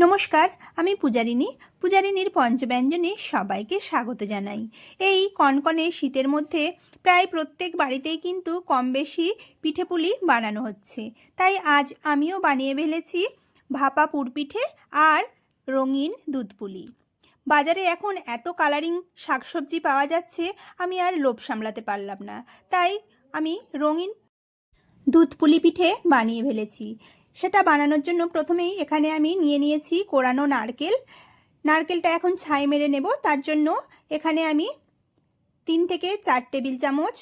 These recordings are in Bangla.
নমস্কার, আমি পূজারিনীর পঞ্চব্যঞ্জনে সবাইকে স্বাগত জানাই। এই কনকনে শীতের মধ্যে প্রায় প্রত্যেক বাড়িতেই কিন্তু কম বেশি পিঠেপুলি বানানো হচ্ছে। তাই আজ আমিও বানিয়ে ফেলেছি ভাপা পুরপিঠে আর রঙিন দুধপুলি। বাজারে এখন এত কালারিং শাকসবজি পাওয়া যাচ্ছে, আমি আর লোভ সামলাতে পারলাম না। তাই আমি রঙিন দুধপুলি পিঠে বানিয়ে ফেলেছি। সেটা বানানোর জন্য প্রথমেই এখানে আমি নিয়ে নিয়েছি কোরানো নারকেল। নারকেলটা এখন ছাই মেরে নেব। তার জন্য এখানে আমি 3 থেকে 4 টেবিল চামচ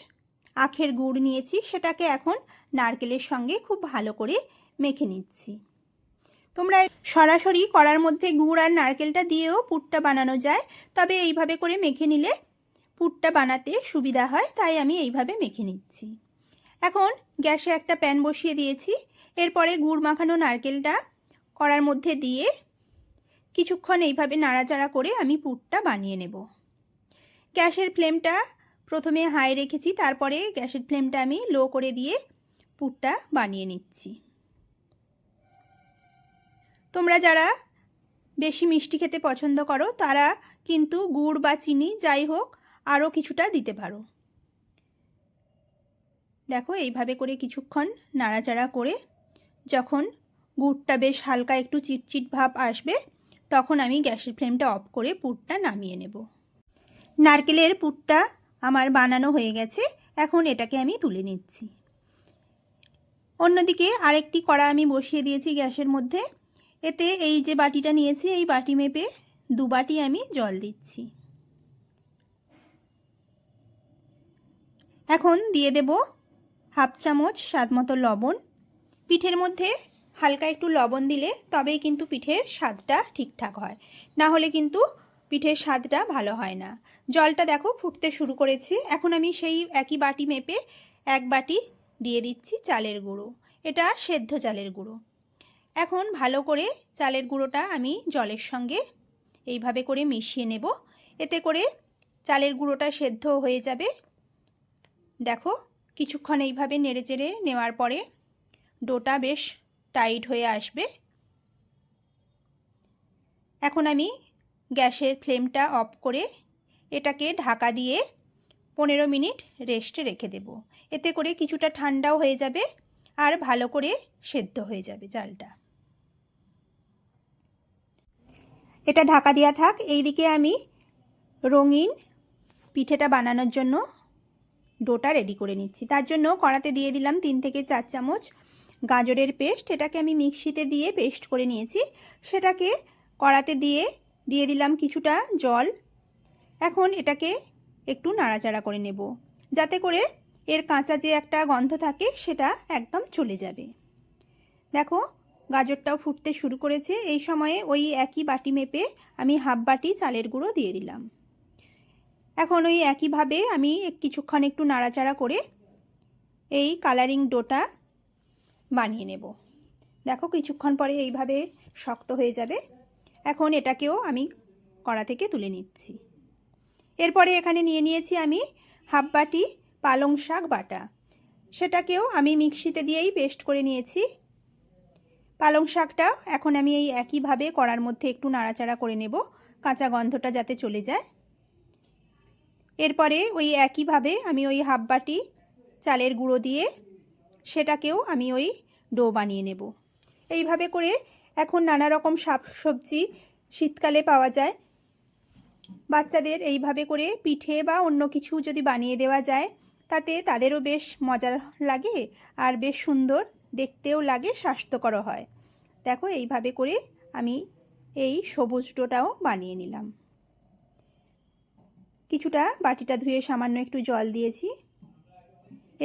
আখের গুড় নিয়েছি। সেটাকে এখন নারকেলের সঙ্গে খুব ভালো করে মেখে নিচ্ছি। তোমরা সরাসরি কড়ার মধ্যে গুড় আর নারকেলটা দিয়েও পুরটা বানানো যায়, তবে এইভাবে করে মেখে নিলে পুরটা বানাতে সুবিধা হয়, তাই আমি এইভাবে মেখে নিচ্ছি। এখন গ্যাসে একটা প্যান বসিয়ে দিয়েছি। এরপরে গুড় মাখানো নারকেলটা কড়ার মধ্যে দিয়ে কিছুক্ষণ এইভাবে নাড়াচাড়া করে আমি পুরটা বানিয়ে নেব। গ্যাসের ফ্লেমটা প্রথমে হাই রেখেছি, তারপরে গ্যাসের ফ্লেমটা আমি লো করে দিয়ে পুরটা বানিয়ে নিচ্ছি। তোমরা যারা বেশি মিষ্টি খেতে পছন্দ করো তারা কিন্তু গুড় বা চিনি যাই হোক আরও কিছুটা দিতে পারো। দেখো এইভাবে করে কিছুক্ষণ নাড়াচাড়া করে যখন গুড়টা বেশ হালকা একটু চিটচিট ভাব আসবে তখন আমি গ্যাসের ফ্লেমটা অফ করে পুরটা নামিয়ে নেব। নারকেলের পুরটা আমার বানানো হয়ে গেছে। এখন এটাকে আমি তুলে নিচ্ছি। অন্যদিকে আরেকটি কড়া আমি বসিয়ে দিয়েছি গ্যাসের মধ্যে। এতে এই যে বাটিটা নিয়েছি এই বাটি মেপে 2 বাটি আমি জল দিচ্ছি। এখন দিয়ে দেব হাফ চামচ স্বাদমতো লবণ। পিঠের মধ্যে হালকা একটু লবণ দিলে তবেই কিন্তু পিঠের স্বাদটা ঠিকঠাক হয়, না হলে কিন্তু পিঠের স্বাদটা ভালো হয় না। জলটা দেখো ফুটতে শুরু করেছে। এখন আমি সেই একই বাটি মেপে 1 বাটি দিয়ে দিচ্ছি চালের গুঁড়ো। এটা সেদ্ধ চালের গুঁড়ো। এখন ভালো করে চালের গুঁড়োটা আমি জলের সঙ্গে এইভাবে করে মিশিয়ে নেব। এতে করে চালের গুঁড়োটা সেদ্ধ হয়ে যাবে। দেখো কিছুক্ষণ এইভাবে নেড়েচেড়ে নেওয়ার পরে ডোটা বেশ টাইট হয়ে আসবে। এখন আমি গ্যাসের ফ্লেমটা অফ করে এটাকে ঢাকা দিয়ে 15 মিনিট রেস্টে রেখে দেব। এতে করে কিছুটা ঠান্ডাও হয়ে যাবে আর ভালো করে সেদ্ধ হয়ে যাবে চালটা। এটা ঢাকা দেওয়া থাক। এইদিকে আমি রঙিন পিঠেটা বানানোর জন্য ডোটা রেডি করে নিচ্ছি। তার জন্য কড়াতে দিয়ে দিলাম 3 থেকে 4 চামচ গাজরের পেস্ট। এটাকে আমি মিক্সিতে দিয়ে পেস্ট করে নিয়েছি। সেটাকে কড়াতে দিয়ে দিলাম কিছুটা জল। এখন এটাকে একটু নাড়াচাড়া করে নেব, যাতে করে এর কাঁচা যে একটা গন্ধ থাকে সেটা একদম চলে যাবে। দেখো গাজরটাও ফুটতে শুরু করেছে। এই সময়ে ওই একই বাটি মেপে আমি হাফ বাটি চালের গুঁড়ো দিয়ে দিলাম। এখন ওই একইভাবে আমি কিছুক্ষণ একটু নাড়াচাড়া করে এই কালারিং ডোটা বানিয়ে নেব। দেখো কিছুক্ষণ পরে এইভাবে শক্ত হয়ে যাবে। এখন এটাকেও আমি কড়া থেকে তুলে নিচ্ছি। এরপরে এখানে নিয়ে নিয়েছি আমি হাফ বাটি পালং শাক বাটা। সেটাকেও আমি মিক্সিতে দিয়েই পেস্ট করে নিয়েছি। পালং শাকটা এখন আমি এই একইভাবে কড়ার মধ্যে একটু নাড়াচাড়া করে নেব, কাঁচা গন্ধটা যাতে চলে যায়। এরপরে ওই একইভাবে আমি ওই হাফ বাটি চালের গুঁড়ো দিয়ে সেটাকেও আমি ওই ডো বানিয়ে নেব। এইভাবে করে এখন নানা রকম শাকসবজি শীতকালে পাওয়া যায়। বাচ্চাদের এইভাবে করে পিঠে বা অন্য কিছু যদি বানিয়ে দেওয়া যায় তাতে তাদেরও বেশ মজা লাগে আর বেশ সুন্দর দেখতেও লাগে, স্বাস্থ্যকর হয়। দেখো এইভাবে করে আমি এই সবুজ ডোটাও বানিয়ে নিলাম। কিছুটা বাটিটা ধুয়ে সামান্য একটু জল দিয়েছি।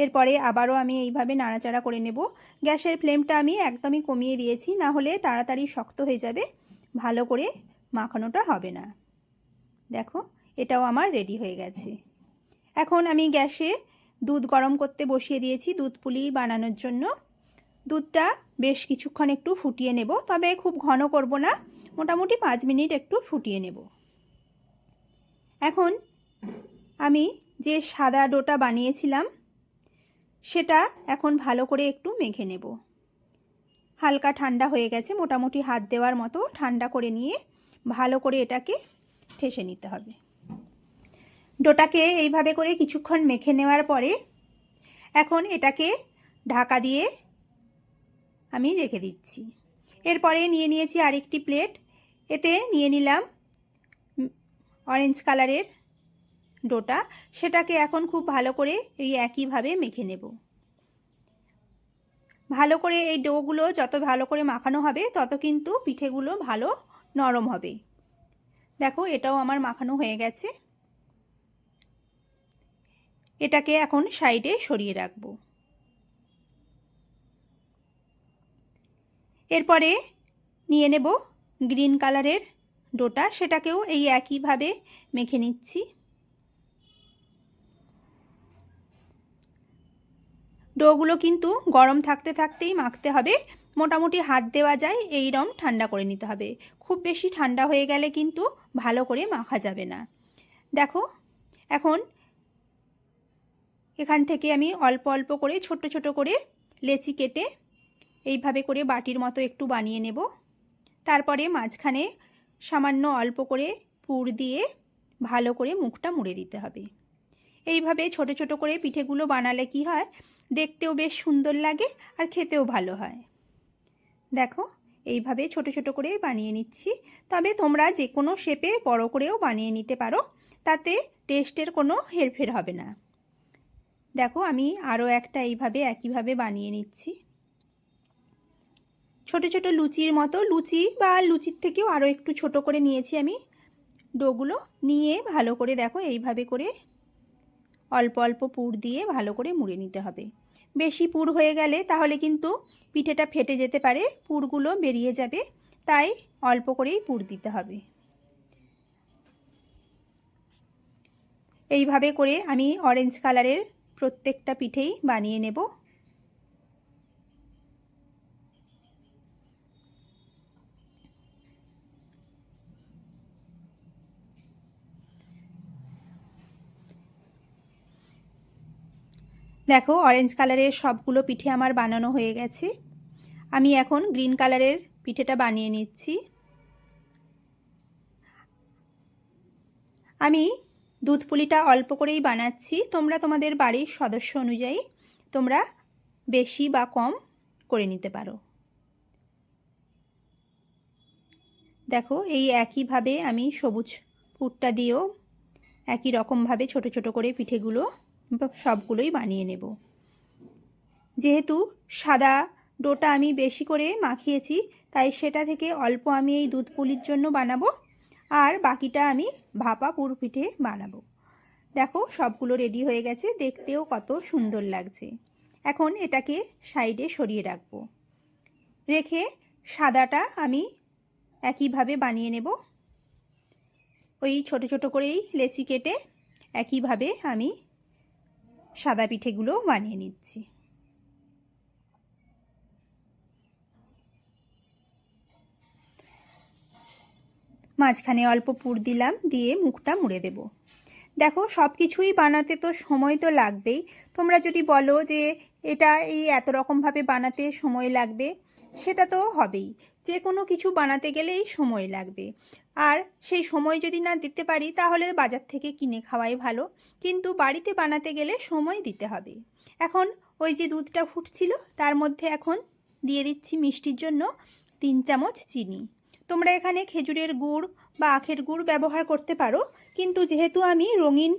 এরপরে আবারও আমি এইভাবে নাড়াচাড়া করে নেব। গ্যাসের ফ্লেমটা আমি একদমই কমিয়ে দিয়েছি, না হলে তাড়াতাড়ি শক্ত হয়ে যাবে, ভালো করে মাখানোটা হবে না। দেখো এটাও আমার রেডি হয়ে গেছে। এখন আমি গ্যাসে দুধ গরম করতে বসিয়ে দিয়েছি দুধ পুলি বানানোর জন্য। দুধটা বেশ কিছুক্ষণ একটু ফুটিয়ে নেব, তবে খুব ঘন করব না, মোটামুটি 5 মিনিট একটু ফুটিয়ে নেব। এখন আমি যে সাদা ডোটা বানিয়েছিলাম সেটা এখন ভালো করে একটু মেখে নেব। হালকা ঠান্ডা হয়ে গেছে, মোটামুটি হাত দেওয়ার মতো ঠান্ডা করে নিয়ে ভালো করে এটাকে ঠেসে নিতে হবে। ডোটাকে এইভাবে করে কিছুক্ষণ মেখে নেওয়ার পরে এখন এটাকে ঢাকা দিয়ে আমি রেখে দিচ্ছি। এরপরে নিয়ে নিয়েছি আরেকটি প্লেট, এতে নিয়ে নিলাম অরেঞ্জ কালারের ডোটা, সেটাকে এখন খুব ভালো করে এই একইভাবে মেখে নেব। ভালো করে এই ডোগুলো যত ভালো করে মাখানো হবে তত কিন্তু পিঠেগুলো ভালো নরম হবে। দেখো এটাও আমার মাখানো হয়ে গেছে, এটাকে এখন সাইডে সরিয়ে রাখব। এরপরে নিয়ে নেব গ্রিন কালারের ডোটা, সেটাকেও এই একইভাবে মেখে নিচ্ছি। ডোগুলো কিন্তু গরম থাকতে থাকতেই মাখতে হবে, মোটামুটি হাত দেওয়া যায় এইরকম ঠান্ডা করে নিতে হবে। খুব বেশি ঠান্ডা হয়ে গেলে কিন্তু ভালো করে মাখা যাবে না। দেখো এখন এখান থেকে আমি অল্প অল্প করে ছোট ছোট করে লেচি কেটে এইভাবে করে বাটির মতো একটু বানিয়ে নেব। তারপরে মাঝখানে সামান্য অল্প করে পুর দিয়ে ভালো করে মুখটা মুড়ে দিতে হবে। এইভাবে ছোট ছোট করে পিঠেগুলো বানালে কি হয়, দেখতেও বেশ সুন্দর লাগে আর খেতেও ভালো হয়। দেখো এইভাবে ছোট ছোট করে বানিয়ে নিচ্ছি, তবে তোমরা যে কোনো শেপে বড় করেও বানিয়ে নিতে পারো, তাতে টেস্টের কোনো হেরফের হবে না। দেখো আমি আরও একটা এইভাবে একইভাবে বানিয়ে নিচ্ছি। ছোট ছোট লুচির মতো, লুচি বা লুচির থেকেও আরও একটু ছোট করে নিয়েছি আমি ডোগুলো। নিয়ে ভালো করে দেখো এইভাবে করে অল্প অল্প পুর দিয়ে ভালো করে মুড়ে নিতে হবে। বেশি পুর হয়ে গেলে তাহলে কিন্তু পিঠেটা ফেটে যেতে পারে, পুরগুলো বেরিয়ে যাবে, তাই অল্প করেই পুর দিতে হবে। এইভাবে করে আমি অরেঞ্জ কালারের প্রত্যেকটা পিঠেই বানিয়ে নেব। দেখো অরেঞ্জ কালারের সবগুলো পিঠে আমার বানানো হয়ে গেছে। আমি এখন গ্রিন কালারের পিঠেটা বানিয়ে নিচ্ছি। আমি দুধ পুলিটা অল্প করেই বানাচ্ছি, তোমরা তোমাদের বাড়ির সদস্য অনুযায়ী তোমরা বেশি বা কম করে নিতে পারো। দেখো এই একইভাবে আমি সবুজ পুরটা দিয়েও একই রকমভাবে ছোট ছোট করে পিঠেগুলো সবগুলোই বানিয়ে নেব। যেহেতু সাদা ডোটা আমি বেশি করে মাখিয়েছি, তাই সেটা থেকে অল্প আমি এই দুধ পুলির জন্য বানাবো, আর বাকিটা আমি ভাপা পুর পিঠে বানাবো। দেখো সবগুলো রেডি হয়ে গেছে, দেখতেও কত সুন্দর লাগছে। এখন এটাকে সাইডে সরিয়ে রাখবো। রেখে সাদাটা আমি একইভাবে বানিয়ে নেব। ওই ছোট ছোট করেই লেচি কেটে একইভাবে আমি সাদা পিঠেগুলো বানিয়ে নিচ্ছি। মাঝখানে অল্প পুর দিলাম, দিয়ে মুখটা মুড়ে দেব। দেখো সব কিছুই বানাতে তো সময় তো লাগবেই। তোমরা যদি বলো যে এটা এই এত রকমভাবে বানাতে সময় লাগবে, সেটা তো হবেই। যে কোনো কিছু বানাতে গেলেই সময় লাগবে, আর সেই সময় যদি না দিতে পারি তাহলে বাজার থেকে কিনে খাওয়াই ভালো, কিন্তু বাড়িতে বানাতে গেলে সময় দিতে হবে। এখন ওই যে দুধটা ফুটছিল তার মধ্যে এখন দিয়ে দিচ্ছি মিষ্টির জন্য 3 চামচ চিনি। তোমরা এখানে খেজুরের গুড় বা আখের গুড় ব্যবহার করতে পারো, কিন্তু যেহেতু আমি রঙিন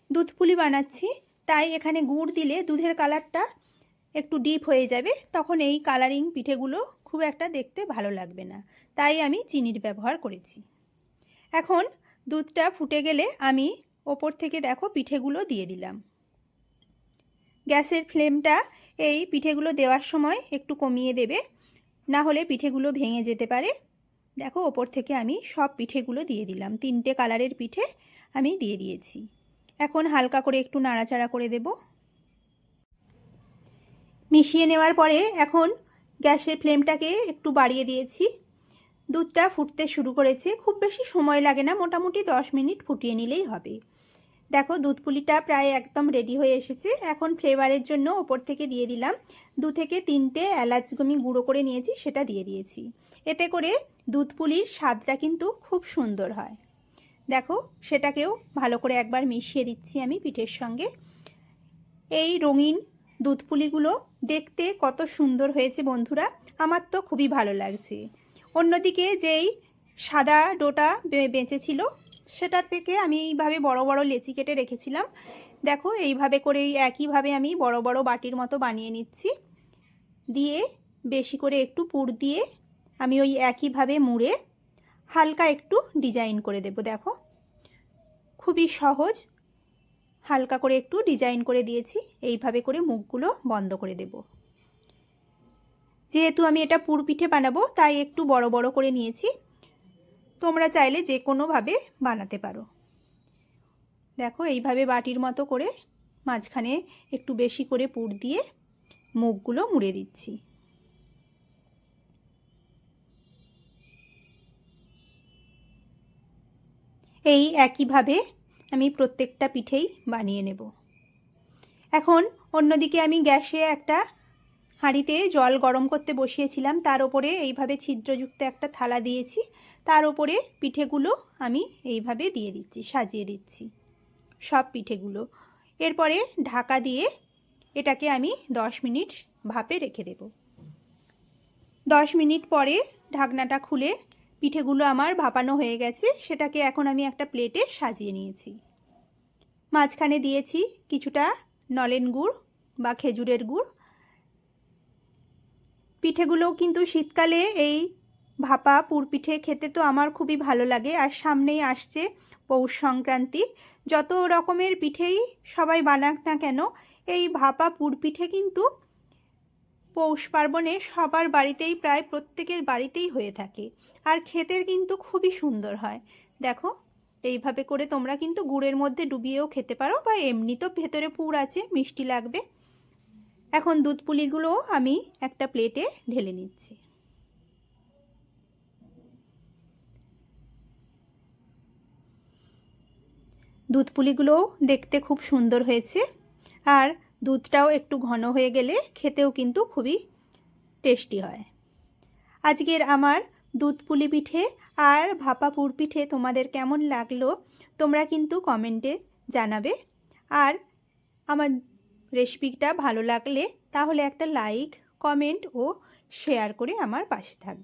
দুধ পুলি বানাচ্ছি, তাই এখানে গুড় দিলে দুধের কালারটা একটু ডিপ হয়ে যাবে, তখন এই কালারিং পিঠেগুলো খুব একটা দেখতে ভালো লাগবে না, তাই আমি চিনির ব্যবহার করেছি। এখন দুধটা ফুটে গেলে আমি ওপর থেকে দেখো পিঠেগুলো দিয়ে দিলাম। গ্যাসের ফ্লেমটা এই পিঠেগুলো দেওয়ার সময় একটু কমিয়ে দেবে, না হলে পিঠেগুলো ভেঙে যেতে পারে। দেখো ওপর থেকে আমি সব পিঠেগুলো দিয়ে দিলাম, 3টে কালারের পিঠে আমি দিয়ে দিয়েছি। এখন হালকা করে একটু নাড়াচাড়া করে দেব। মিশিয়ে নেওয়ার পরে এখন গ্যাসের ফ্লেমটাকে একটু বাড়িয়ে দিয়েছি। দুধটা ফুটতে শুরু করেছে, খুব বেশি সময় লাগে না, মোটামুটি 10 মিনিট ফুটিয়ে নিলেই হবে। দেখো দুধ পুলিটা প্রায় একদম রেডি হয়ে এসেছে। এখন ফ্লেভারের জন্য ওপর থেকে দিয়ে দিলাম 2 থেকে 3টে এলাচ আমি গুঁড়ো করে নিয়েছি, সেটা দিয়ে দিয়েছি। এতে করে দুধ পুলির স্বাদটা কিন্তু খুব সুন্দর হয়। দেখো সেটাকেও ভালো করে একবার মিশিয়ে দিচ্ছি আমি পিঠের সঙ্গে। এই রঙিন দুধ পুলিগুলো দেখতে কত সুন্দর হয়েছে বন্ধুরা, আমার তো খুবই ভালো লাগছে। অন্যদিকে যেই সাদা ডোটা বেঁচেছিল সেটা থেকে আমি এইভাবে বড় বড় লেচি কেটে রেখেছিলাম। দেখো এইভাবে করেই একইভাবে আমি বড় বড় বাটির মতো বানিয়ে নিচ্ছি। দিয়ে বেশি করে একটু পুর দিয়ে আমি ওই একইভাবে মুড়ে হালকা একটু ডিজাইন করে দেব। দেখো খুবই সহজ, হালকা করে একটু ডিজাইন করে দিয়েছি। এইভাবে করে মুখগুলো বন্ধ করে দেব। যেহেতু আমি এটা পুর পিঠে বানাবো তাই একটু বড় বড় করে নিয়েছি, তোমরা চাইলে যে কোনোভাবে বানাতে পারো। দেখো এইভাবে বাটির মতো করে মাঝখানে একটু বেশি করে পুর দিয়ে মুখগুলো মুড়ে দিচ্ছি। এই একইভাবে আমি প্রত্যেকটা পিঠেই বানিয়ে নেব। এখন অন্যদিকে আমি গ্যাসে একটা হাঁড়িতে জল গরম করতে বসিয়েছিলাম, তার উপরে এইভাবে ছিদ্রযুক্ত একটা থালা দিয়েছি, তার উপরে পিঠেগুলো আমি এইভাবে দিয়ে দিচ্ছি, সাজিয়ে দিচ্ছি সব পিঠেগুলো। এরপরে ঢাকা দিয়ে এটাকে আমি 10 মিনিট ভাপে রেখে দেব। 10 মিনিট পরে ঢাকনাটা খুলে পিঠেগুলো আমার ভাপানো হয়ে গেছে, সেটাকে এখন আমি একটা প্লেটে সাজিয়ে নিয়েছি। মাঝখানে দিয়েছি কিছুটা নলেন গুড় বা খেজুরের গুড়। পিঠেগুলোও কিন্তু শীতকালে এই ভাপা পুর পিঠে খেতে তো আমার খুবই ভালো লাগে। আর সামনেই আসছে পৌষ সংক্রান্তি, যত রকমের পিঠেই সবাই বানাক না কেন এই ভাপা পুর পিঠে কিন্তু পৌষ পার্বণে সবার বাড়িতেই, প্রায় প্রত্যেকের বাড়িতেই হয়ে থাকে। আর খেতে কিন্তু খুবই সুন্দর হয়। দেখো এইভাবে করে তোমরা কিন্তু গুড়ের মধ্যে ডুবিয়েও খেতে পারো, বা এমনি তো ভেতরে পুর আছে, মিষ্টি লাগবে। এখন দুধ পুলিগুলো আমি একটা প্লেটে ঢেলে নিচ্ছি। দুধ পুলিগুলোও দেখতে খুব সুন্দর হয়েছে, আর দুধটাও একটু ঘন হয়ে গেলে খেতেও কিন্তু খুবই টেস্টি হয়। আজকের আমার দুধ পুলি পিঠে আর ভাপা পুর পিঠে তোমাদের কেমন লাগলো তোমরা কিন্তু কমেন্টে জানাবে। আর আমার রেসিপিটা ভালো লাগলে তাহলে একটা লাইক, কমেন্ট ও শেয়ার করে আমার পাশে থাকবে।